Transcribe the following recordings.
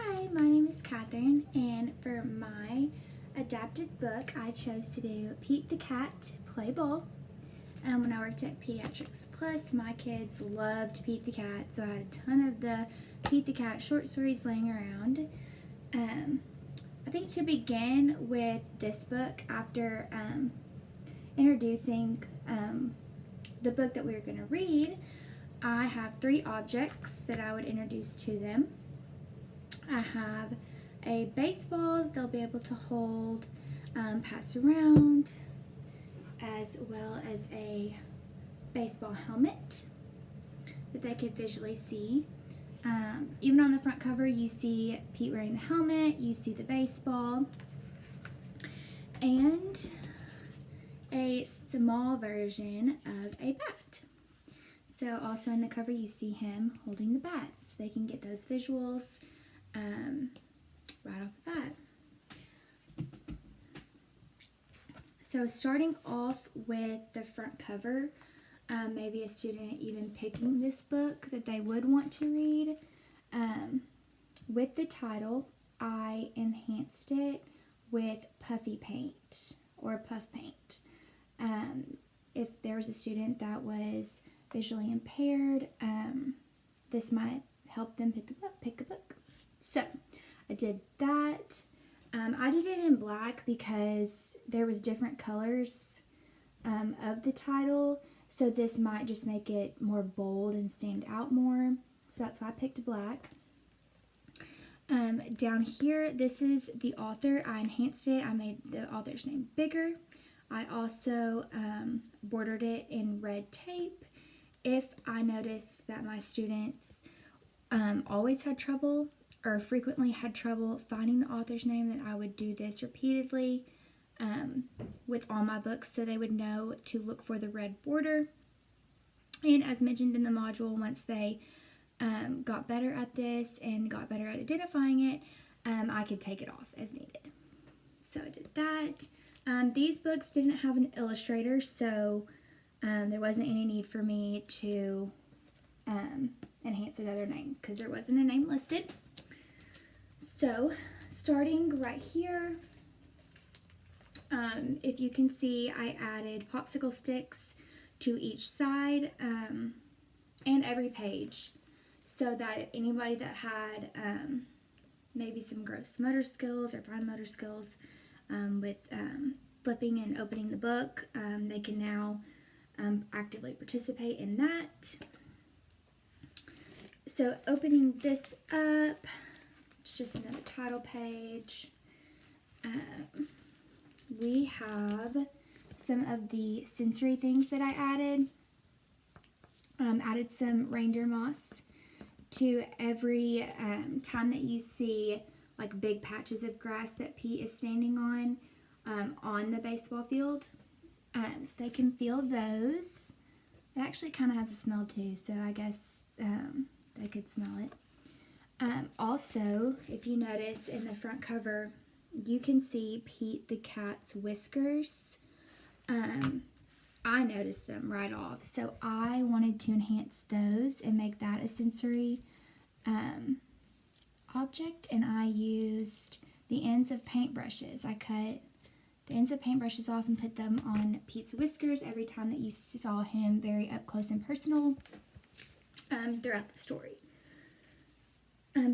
Hi, my name is Catherine, and for my adapted book, I chose to do Pete the Cat Play Ball. When I worked at Pediatrics Plus, my kids loved Pete the Cat, so I had a ton of the Pete the Cat short stories laying around. I think to begin with this book, after introducing the book that we were going to read, I have 3 objects that I would introduce to them. I have a baseball that they'll be able to hold, pass around, as well as a baseball helmet that they could visually see. Even on the front cover, you see Pete wearing the helmet, you see the baseball, and a small version of a bat. So also in the cover, you see him holding the bat, so they can get those visuals right off the bat. So starting off with the front cover, maybe a student even picking this book that they would want to read. With the title, I enhanced it with puffy paint or puff paint. If there was a student that was visually impaired, this might help them pick a book. So I did that. I did it in black because there was different colors of the title, so this might just make it more bold and stand out more. So that's why I picked black. Down here, this is the author. I enhanced it. I made the author's name bigger. I also bordered it in red tape. If I noticed that my students always had trouble or frequently had trouble finding the author's name, then I would do this repeatedly with all my books so they would know to look for the red border. And as mentioned in the module, once they got better at this and got better at identifying it, I could take it off as needed. So I did that. These books didn't have an illustrator, so there wasn't any need for me to enhance another name because there wasn't a name listed. So starting right here, if you can see, I added popsicle sticks to each side and every page, so that if anybody that had maybe some gross motor skills or fine motor skills with flipping and opening the book, they can now actively participate in that. So opening this up, it's just another title page. We have some of the sensory things that I added. Added some reindeer moss to every time that you see like big patches of grass that Pete is standing on the baseball field. So they can feel those. It actually kind of has a smell too, so I guess they could smell it. Also, if you notice in the front cover, you can see Pete the Cat's whiskers. I noticed them right off, so I wanted to enhance those and make that a sensory object, and I used the ends of paintbrushes. I cut the ends of paintbrushes off and put them on Pete's whiskers every time that you saw him very up close and personal throughout the story.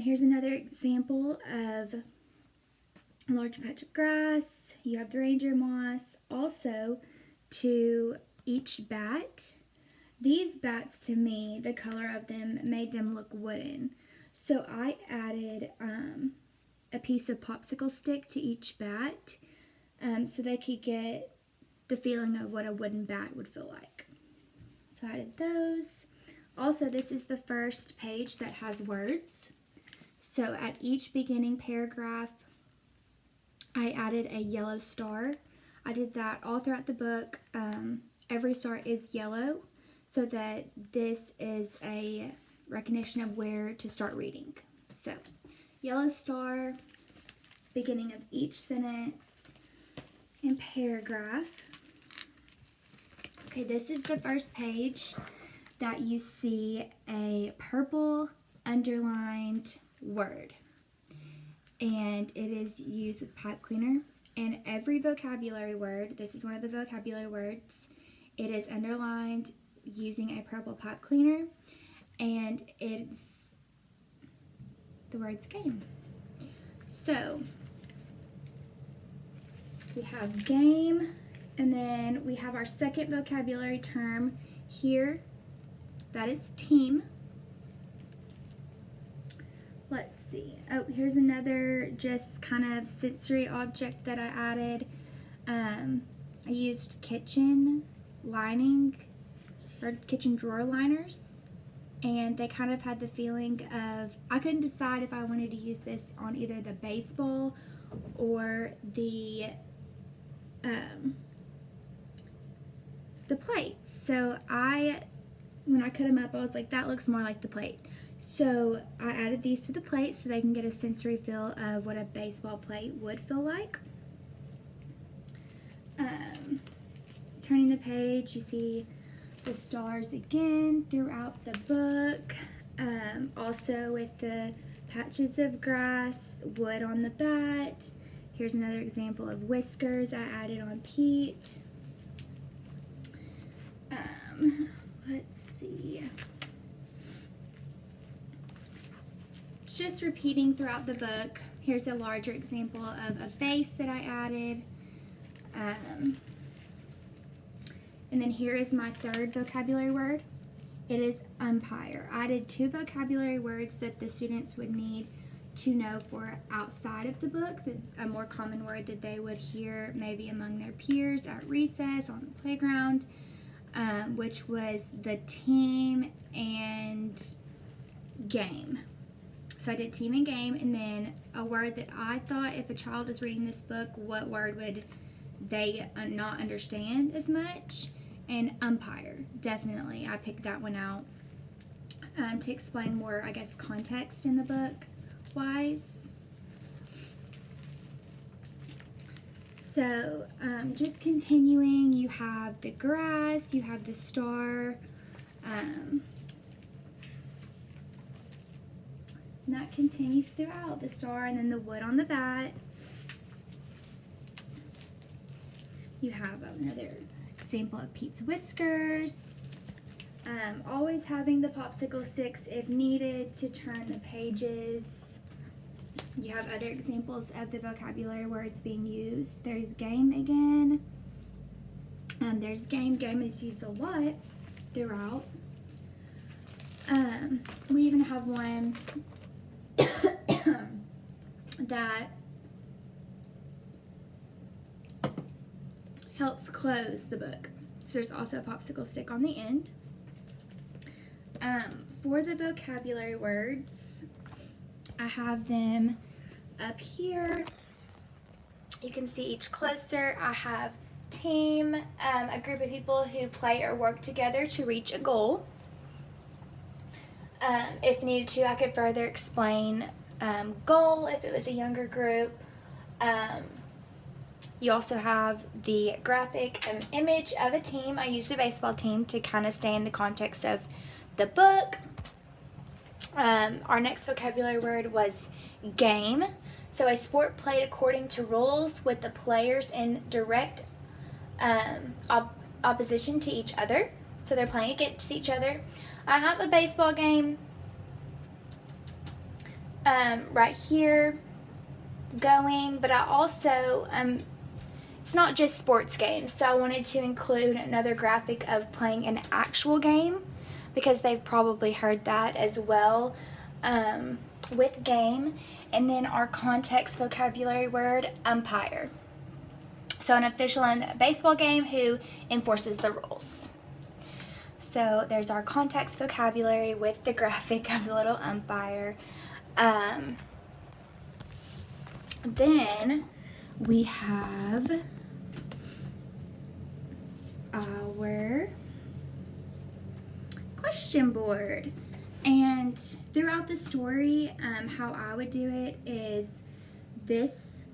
Here's another example of a large patch of grass. You have the reindeer moss. Also, to each bat, these bats, to me, the color of them made them look wooden. So I added a piece of popsicle stick to each bat so they could get the feeling of what a wooden bat would feel like. So I added those. Also, this is the first page that has words. So at each beginning paragraph, I added a yellow star. I did that all throughout the book. Every star is yellow, so that this is a recognition of where to start reading. So, yellow star, beginning of each sentence and paragraph. Okay, this is the first page that you see a purple underlined word. and it is used with pipe cleaner. And every vocabulary word, this is one of the vocabulary words, it is underlined using a purple pipe cleaner, and it's the word's game. So we have game, and then we have our second vocabulary term here. That is team. Let's see. Oh, here's another just kind of sensory object that I added. I used kitchen lining or kitchen drawer liners, and they kind of had the feeling of, I couldn't decide if I wanted to use this on either the baseball or the plates. So when I cut them up, I was like, that looks more like the plate. So I added these to the plate so they can get a sensory feel of what a baseball plate would feel like. Turning the page, you see the stars again throughout the book. Also with the patches of grass, wood on the bat. Here's another example of whiskers I added on Pete. Let's see. Just repeating throughout the book. Here's a larger example of a vase that I added. And then here is my third vocabulary word. It is umpire. I added 2 vocabulary words that the students would need to know for outside of the book, a more common word that they would hear maybe among their peers at recess, on the playground, which was the team and game. So I did team and game, and then a word that I thought if a child is reading this book, what word would they not understand as much? And umpire, definitely. I picked that one out to explain more, I guess, context in the book wise. So just continuing, you have the grass, you have the star, and that continues throughout, the star and then the wood on the bat. You have another example of Pete's whiskers. Always having the popsicle sticks if needed to turn the pages. You have other examples of the vocabulary words being used. There's game again. There's game. Game is used a lot throughout. We even have one that helps close the book. So there's also a popsicle stick on the end. For the vocabulary words, I have them up here. You can see each closer. I have team, a group of people who play or work together to reach a goal. If needed to, I could further explain goal if it was a younger group. You also have the graphic image of a team. I used a baseball team to kind of stay in the context of the book. Our next vocabulary word was game. So a sport played according to rules with the players in direct opposition to each other. So they're playing against each other. I have a baseball game right here going, but I also, it's not just sports games, so I wanted to include another graphic of playing an actual game because they've probably heard that as well with game. And then our context vocabulary word, umpire. So an official in a baseball game who enforces the rules. So there's our context vocabulary with the graphic of the little umpire. Then we have our question board. And throughout the story, how I would do it is this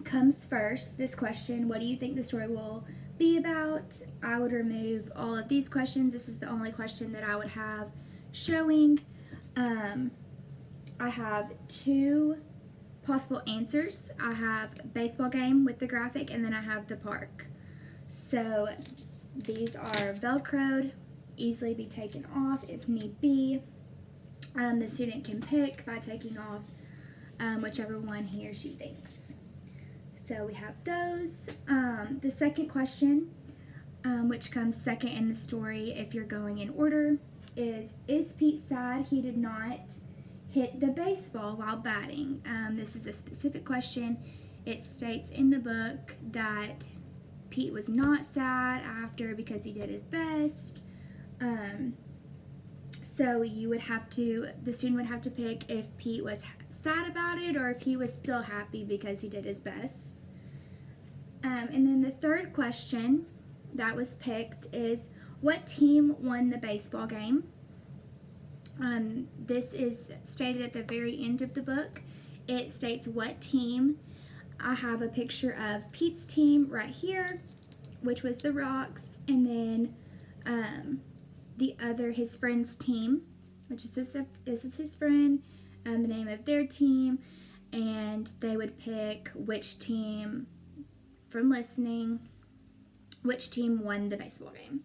comes first, this question, what do you think the story will be about? I would remove all of these questions. This is the only question that I would have showing. I have 2 possible answers. I have baseball game with the graphic, and then I have the park. So these are Velcroed, easily be taken off if need be. The student can pick by taking off whichever one he or she thinks. So we have those. The second question, which comes second in the story if you're going in order, is Pete sad he did not hit the baseball while batting? This is a specific question. It states in the book that Pete was not sad after because he did his best. So the student would have to pick if Pete was sad about it or if he was still happy because he did his best. And then the third question that was picked is, what team won the baseball game? This is stated at the very end of the book. It states what team. I have a picture of Pete's team right here, which was the Rocks, and then his friend's team, which is this is his friend, the name of their team, and they would pick which team, from listening, which team won the baseball game.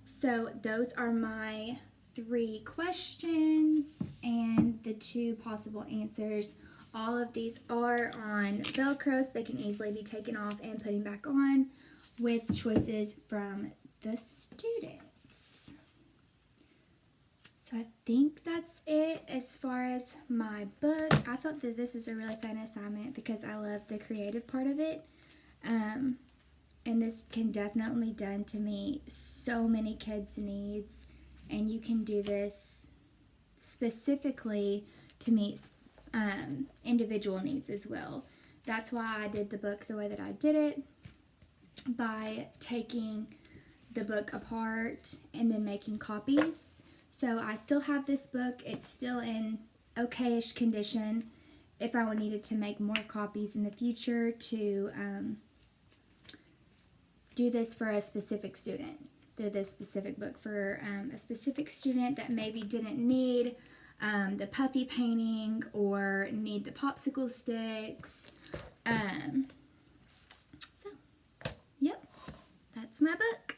So those are my 3 questions and the 2 possible answers. All of these are on Velcro, so they can easily be taken off and putting back on with choices from the students. So I think that's it as far as my book. I thought that this was a really fun assignment because I love the creative part of it. And this can definitely be done to meet so many kids' needs. And you can do this specifically to meet individual needs as well. That's why I did the book the way that I did it, by taking the book apart and then making copies. So I still have this book. It's still in okay-ish condition. If I needed to make more copies in the future to do this for a specific student. Do this specific book for a specific student that maybe didn't need the puffy painting or need the popsicle sticks. So, yep, that's my book.